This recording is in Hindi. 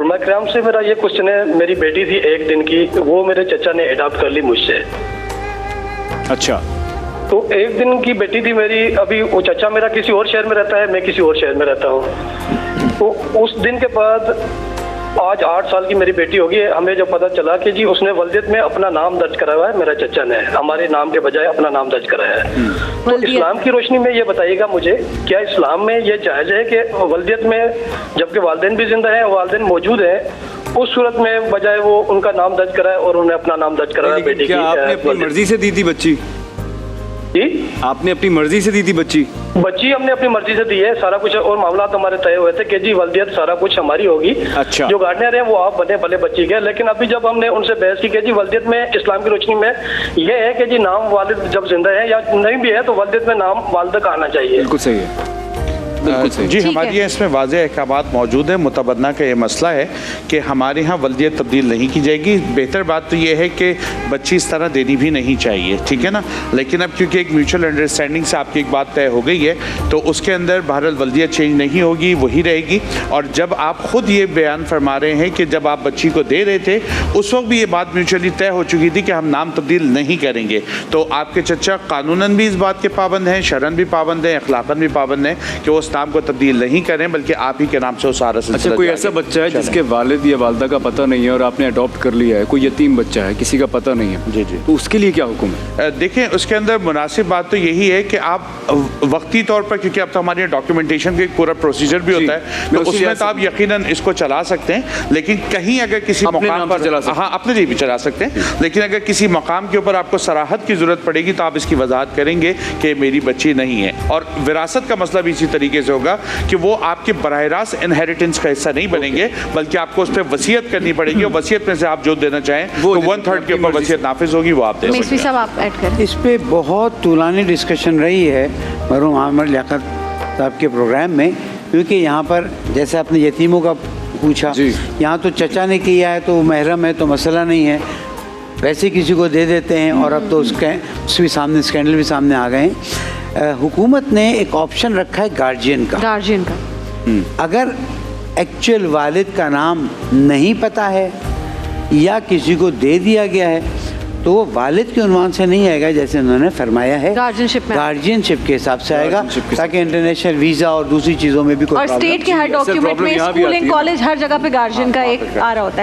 उलमा-ए-किराम से मेरा ये क्वेश्चन है, मेरी बेटी थी 1 दिन की, वो मेरे चचा ने अडॉप्ट कर ली मुझसे। अच्छा। तो 1 दिन की बेटी थी मेरी, अभी वो चचा मेरा किसी और शहर में रहता है, मैं किसी और शहर में रहता हूँ। तो उस दिन के बाद आज 8 साल की मेरी बेटी होगी, हमें जब पता चला कि जी उसने वल्दियत में अपना नाम दर्ज कराया है, मेरा चचा ने हमारे नाम के बजाय अपना नाम दर्ज कराया है। तो इस्लाम की रोशनी में ये बताइएगा मुझे, क्या इस्लाम में ये जायज़ है कि वल्दियत में जबकि वालिदैन भी जिंदा हैं, वालिदैन मौजूद हैं, उस सूरत में बजाय वो उनका नाम दर्ज कराए और उन्हें अपना नाम दर्ज कराया बेटी की? आपने अपनी मर्जी से दी थी बच्ची? जी, आपने अपनी मर्जी से दी थी बच्ची? बच्ची हमने अपनी मर्जी से दी है, सारा कुछ और मामला हमारे तय हुए थे कि जी वल्दियत सारा कुछ हमारी होगी। अच्छा। जो गार्डनर है वो आप बने भले बच्ची के, लेकिन अभी जब हमने उनसे बहस की कि जी वल्दियत में इस्लाम की रोशनी में ये है कि जी नाम वालिद जब जिंदा है या नहीं भी है तो वल्दियत में नाम वालिदा का आना चाहिए। बिल्कुल सही है। जी, हमारे यहाँ इसमें वाज़ेह अहकामात मौजूद है। मुतबन्ना का ये मसला है कि हमारे यहाँ वल्दियत तब्दील नहीं की जाएगी। बेहतर बात तो ये है कि बच्ची इस तरह देनी भी नहीं चाहिए, ठीक है ना। लेकिन अब क्योंकि एक म्यूचुअल अंडरस्टैंडिंग से आपकी एक बात तय हो गई है तो उसके अंदर बहरहाल वल्दियत चेंज नहीं होगी, वही रहेगी। और जब आप ख़ुद ये बयान फरमा रहे हैं कि जब आप बच्ची को दे रहे थे उस वक्त भी ये बात म्यूचुअली तय हो चुकी थी कि हम नाम तब्दील नहीं करेंगे, तो आपके चचा कानूनन भी इस बात के पाबंद हैं, शरन भी पाबंद हैं, अखलाकन भी पाबंद हैं कि उस नाम को तब्दील नहीं करें, बल्कि आप ही के नाम से वो सारा सिलसिला। अच्छा, कोई ऐसा बच्चा है जिसके वालिद या वालिदा का पता नहीं है और आपने अडॉप्ट कर लिया है, कोई यतीम बच्चा है, किसी का पता नहीं है, जी जी, तो उसके लिए क्या हुक्म है? देखें, उसके अंदर मुनासिब बात तो यही है कि आप वक्ती तौर पर, क्योंकि अब तो हमारे डॉक्यूमेंटेशन का एक पूरा प्रोसीजर भी होता है, तो उसमें तो आप यकीनन इसको चला सकते हैं। लेकिन कहीं अगर किसी मकाम पर, हाँ अपने लिए भी चला सकते हैं, लेकिन अगर किसी मकाम के ऊपर आपको सराहत की जरूरत पड़ेगी तो आप इसकी वजाहत करेंगे कि मेरी बच्ची नहीं है। और विरासत का मसला भी इसी तरीके से होगा कि वो आपके बराह रास्त इनहेरिटेंस का हिस्सा नहीं बनेंगे, बल्कि आपको उस पर वसीयत करनी पड़ेगी और वसीयत में से आप जो देना चाहें वो 1/3 के ऊपर वसीयत नाफिज होगी, वो आप दे सकते हैं। आप ऐड करें। इस पे बहुत तुलानी डिस्कशन रही है मरहूम आमिर लियाकत साहब के प्रोग्राम में, क्योंकि यहाँ पर जैसे आपने यतीमों का पूछा, यहाँ तो चचा ने किया है तो महरम है तो मसला नहीं है, वैसे किसी को दे देते हैं और अब तो उसके भी सामने स्कैंडल भी सामने आ गए हैं। हुकूमत ने एक ऑप्शन रखा है गार्जियन का। अगर एक्चुअल वालिद का नाम नहीं पता है या किसी को दे दिया गया है तो वो वालिद के उन्वान से नहीं आएगा, जैसे उन्होंने फरमाया है गार्जियनशिप के हिसाब से आएगा, ताकि इंटरनेशनल वीज़ा और दूसरी चीज़ों में भी कोई और स्टेट के हर डॉक्यूमेंट में स्कूल एंड कॉलेज हर जगह पे गार्जियन का एक आ रहा होता है।